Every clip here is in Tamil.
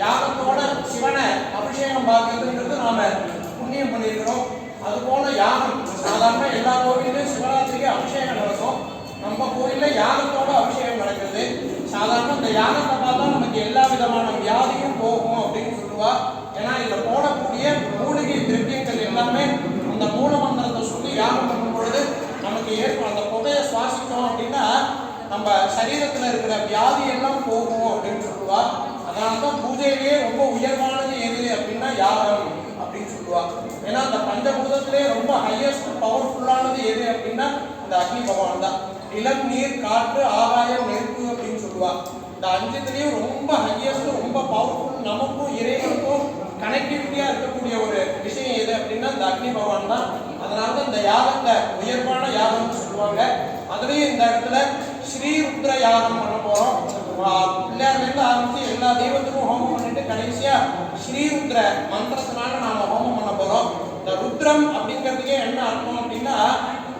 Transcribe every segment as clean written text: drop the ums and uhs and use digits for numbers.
யாகத்தோட சிவனை அபிஷேகம் பார்க்கிறதுன்றது நாம புண்ணியம் பண்ணியிருக்கிறோம். அது போல யாகம் சாதாரண எல்லா கோவிலையும் சிவராத்திரிக்கு அபிஷேகம் நடக்கும். நம்ம கோயில்ல யாகத்தோட அபிஷேகம் நடக்கிறது. சாதாரண இந்த யாகத்தை பார்த்தா நமக்கு எல்லா விதமான வியாதியும் போகும் அப்படின்னு சொல்லுவா. ஏன்னா இதுல போடக்கூடிய மூலிகை திரவியங்கள் எல்லாமே அந்த மூல மந்திரத்தை சொல்லி யாகம் பண்ணும் பொழுது நமக்கு அந்த புகையை சுவாசித்தோம் அப்படின்னா நம்ம சரீரத்துல இருக்கிற வியாதி எல்லாம் போகும் அப்படின்னு சொல்லுவா. அதனாலதான் பூஜையிலேயே ரொம்ப உயர்வானது எது அப்படின்னா யாகம் அப்படின்னு சொல்லுவா. ஏன்னா அந்த பஞ்சபூதத்திலே ரொம்ப ஹையஸ்ட் பவர்ஃபுல்லானது எது அப்படின்னா இந்த அக்னி பகவான் தான். நிலம், நீர், காற்று, ஆகாயம், நெருப்பு அப்படின்னு சொல்லுவா. இந்த அஞ்சுத்திலையும் ரொம்ப ஹையஸ்ட், ரொம்ப பவர்ஃபுல், நமக்கும் இறைவனுக்கும் கனெக்டிவிட்டியா இருக்கக்கூடிய ஒரு விஷயம் எது அப்படின்னா இந்த அக்னி பகவான் தான். அதனாலதான் இந்த யாகத்தை உயர்வான யாகம்னு சொல்லுவாங்க. அதுலயும் இந்த இடத்துல ஸ்ரீருத்ர யாகம் பண்ண போறோம். பிள்ளையார்லேருந்து ஆரம்பிச்சு எல்லா தெய்வத்துக்கும் ஹோமம் பண்ணிட்டு கடைசியா ஸ்ரீருத்ர மந்திரத்தினால நாம ஹோமம் பண்ண போறோம். இந்த ருத்ரம் அப்படிங்கிறதுக்கே என்ன அர்த்தம் அப்படின்னா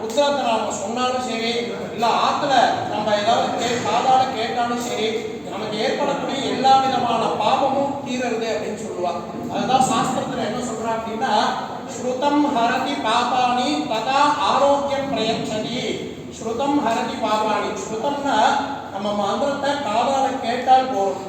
ருத்ரத்தை நாம சொன்னாலும் சரி, இல்ல ஆத்துல நம்ம ஏதாவது காதால கேட்டாலும் சரி, நமக்கு ஏற்படக்கூடிய எல்லா விதமான பாபமும் தீரருது அப்படின்னு சொல்லுவா. அதுதான் சாஸ்திரத்துல என்ன சொல்றா அப்படின்னா ஸ்ருதம் ஹரதி பாபானி ததா ஆரோக்கியம் பிரயச்சதி. ஸ்ருதம் ஹரதி பாபானி. ஸ்ருதம்னா நம்ம மந்திரத்தை காதால கேட்டால் போதும்.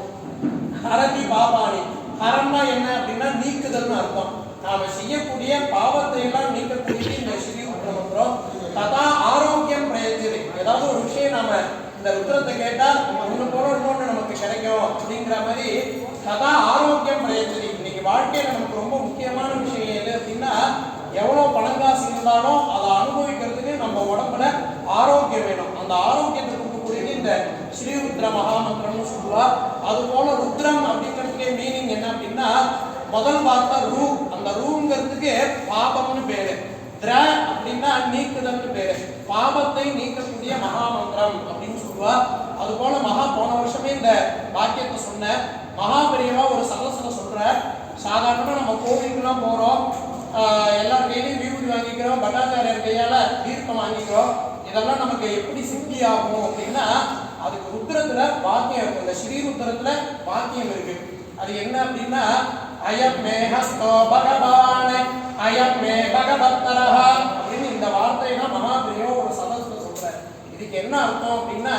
ஹரதி பாபானி. ஹரம்னா என்ன அப்படின்னா நீக்குதல்னு அர்த்தம். நாம செய்யக்கூடிய பாவத்தை எல்லாம் நீக்கக்கூடிய இந்த ஸ்ரீருத்ர மந்திரம். ததா ஆரோக்கியம் பிரயச்சதி. ஏதாவது ஒரு விஷயம் நாம இந்த ருத்ரத்தை கேட்டா ஒண்ணு போல இன்னொன்னு நமக்கு கிடைக்கும் அப்படிங்கிற மாதிரி ததா ஆரோக்கியம் பிரயச்சதி. இன்னைக்கு வாழ்க்கையில நமக்கு ரொம்ப முக்கியமான விஷயம் எது அப்படின்னா எவ்வளவு பணங்காசு இருந்தாலும் அதை அனுபவிக்கிறதுக்கு நம்ம உடம்புல ஆரோக்கியம் வேணும். அந்த ஆரோக்கியத்தை கொடுக்கக்கூடியது இந்த ஸ்ரீருத்ர மகாமந்திரம்னு சொல்லுவா. அது போல ருத்ரம் அப்படிங்கிறதுக்கே மீனிங் என்ன அப்படின்னா முதல் வார்த்தை ரூ. அந்த ரூங்கிறதுக்கு பாபம்னு பேரு. திர அப்படின்னா நீக்குதல்னு பேரு. பாபத்தை நீக்கக்கூடிய மகாமந்திரம் அப்படின்னு சொல்லுவா. அது போல போன வருஷமே இந்த வாக்கியத்தை சொன்ன மகாபெரியவா ஒரு சதசல சொல்ற. சாதாரணமா நம்ம கோவிலுக்குலாம் போறோம், எல்லார் கையிலையும் விபூதி வாங்கிக்கிறோம், பட்டாச்சாரியர் கையால தீர்த்தம் வாங்கிக்கிறோம். இதெல்லாம் நமக்கு எப்படி சித்தி ஆகும் அப்படின்னா அதுக்கு ருத்ரத்துல வாக்கியம் இருக்கு. இந்த ஸ்ரீருத்ரத்துல வாக்கியம் இருக்கு. அது என்ன அப்படின்னா அயம் மே ஹஸ்தோ பகவான் அயம் மே பகவத்தரஹ அப்படின்னு இந்த வார்த்தைனா மகாபெரியவா ஒரு சதஸ்ல சொல்ற. இதுக்கு என்ன அர்த்தம் அப்படின்னா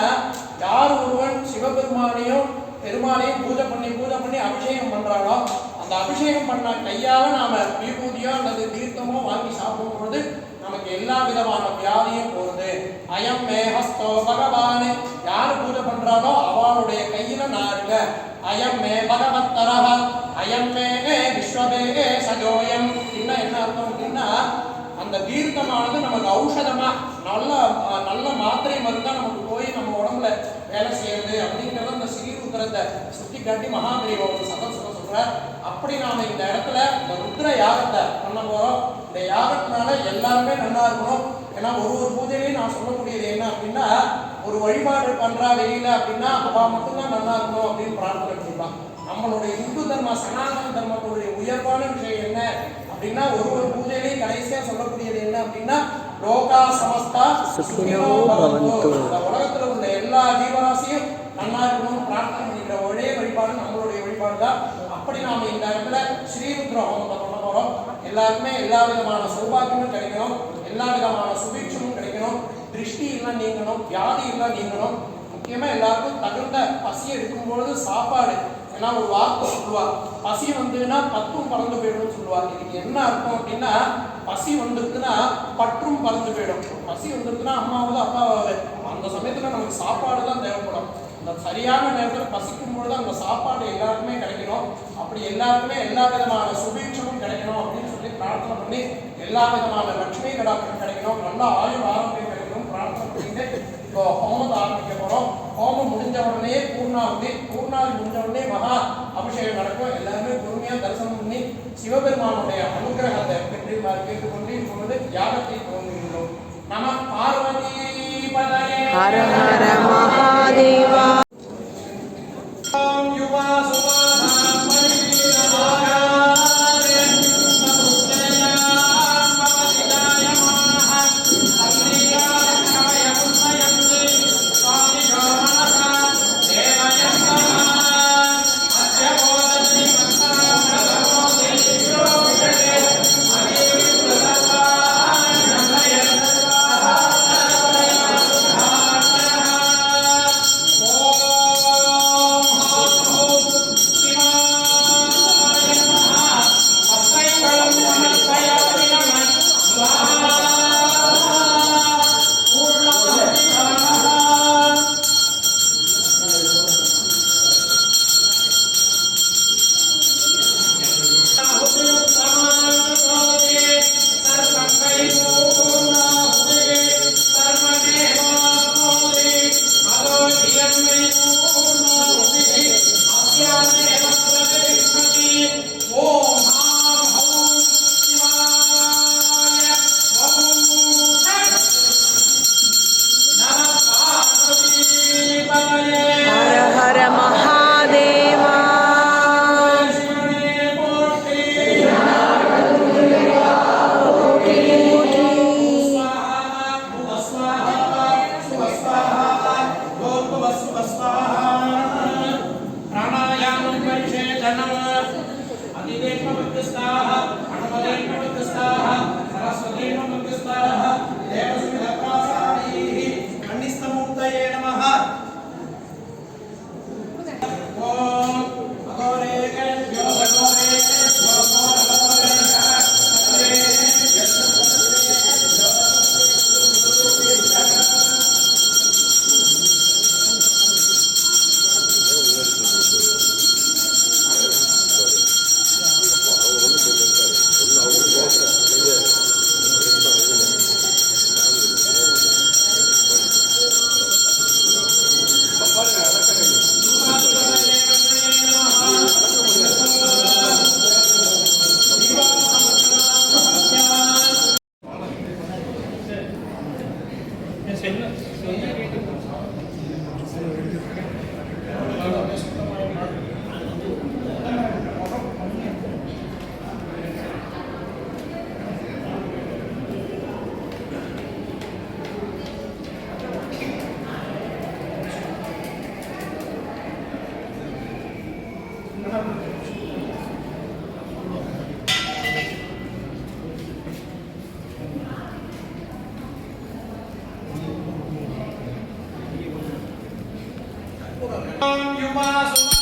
யார் ஒருவன் சிவபெருமானையும் பெருமாளையும் பூஜை பண்ணி அபிஷேகம் பண்றாளோ அந்த அபிஷேகம் பண்ண கையால நாம விபூதியோ அல்லது தீர்த்தமோ வாங்கி சாப்பிடும் பொழுது நமக்கு எல்லா விதமான வியாதியும் போகுது. அயம் மேஹஸ்தோ பகவான், யாரு பூஜை பண்றாலோ அவளுடைய கையில நான் இருக்க. அயம் மே பகவத்தரஹ அயம் மே விஸ்வமே சஜோயம். இன்னும் என்ன அர்த்தம் அப்படின்னா அந்த தீர்த்தமானது நமக்கு ஔஷதமா நல்ல மாத்திரை மருந்தா நமக்கு போய் நம்ம உடம்புல வேலை செய்யறது அப்படிங்கிறத அந்த ஸ்ரீருத்ரத்தை சுத்தி காட்டி மகாபெரிவா ஒரு சதசுர சொல்றார். அப்படி நாம இந்த இடத்துல இந்த ருத்ர யாகத்தை பண்ண போறோம். இந்த யாகத்தினால எல்லாருமே நல்லா இருக்கணும். ஏன்னா ஒரு பூஜையிலையும் நான் சொல்லக்கூடியது என்ன அப்படின்னா ஒரு வழிபாடு பண்றா வெளியில அப்படின்னா அவ மட்டும்தான் நல்லா இருக்கணும் அப்படின்னு பிரார்த்தனை பண்ணிப்பான். நம்மளுடைய இந்து தர்ம சனாதன தர்மத்துடைய உயர்வான விஷயம் என்ன அப்படின்னா ஒரு பூஜையிலையும் கடைசியா சொல்லக்கூடியது என்ன அப்படின்னா லோகா சமஸ்தா சுகினோ பவந்து. இந்த உலகத்துல உள்ள எல்லா ஜீவராசியும் நல்லா இருக்கணும் பிரார்த்தனை பண்ணிக்கிற ஒரே வழிபாடு நம்மளுடைய வழிபாடு தான். அப்படி நாம இந்த இடத்துல ஸ்ரீருத்ர ஹோமத்தை பண்ண போறோம். எல்லாருக்குமே எல்லா விதமான சௌபாகியமும் கிடைக்கணும், எல்லா விதமான சுபீட்சமும் கிடைக்கணும், திருஷ்டி எல்லாம் நீங்கணும், வியாதி எல்லாம் நீங்கணும். முக்கியமா எல்லாருக்கும் தகுந்த பசி எடுக்கும் பொழுது சாப்பாடு, ஏன்னா ஒரு வார்த்தை சொல்லுவா பசி வந்துன்னா பத்தும் பறந்து போயிடும் சொல்லுவா. இதுக்கு என்ன அர்த்தம் அப்படின்னா பசி வந்துருக்குன்னா பற்றும் பறந்து போயிடும். பசி வந்துருக்குன்னா அம்மாவது அப்பாவது அந்த சமயத்துல நமக்கு சாப்பாடு தான் தேவைப்படும். அந்த சரியான நேரத்தில் பசிக்கும் பொழுது அந்த சாப்பாடு எல்லாருக்குமே கிடைக்கணும். அப்படி எல்லாருக்குமே எல்லா விதமான சுபீட்சமும் கிடைக்கணும் அப்படின்னு சொல்லி பிரார்த்தனை பண்ணி எல்லா விதமான லட்சுமி கடாட்சம் கிடைக்கணும், நல்ல ஆயுள் ஆரோக்கியம் கிடைக்கணும் பிரார்த்தனை பண்ணிட்டு இப்போ ஹோமத்தை ஆரம்பிக்க போறோம். ஹோமம் முடிஞ்ச உடனே பூர்ணாவதி முடிஞ்ச உடனே மகா அபிஷேகம் நடக்கும். எல்லாருமே பொறுமையா தரிசனம் பண்ணி சிவபெருமானுடைய அனுகிரகத்தை பெற்று கேட்டுக்கொண்டு இப்பொழுது யாகத்தை துவங்குகின்றோம். நம பார்வதி பதயே ஹர ஹர மகாதேவா. You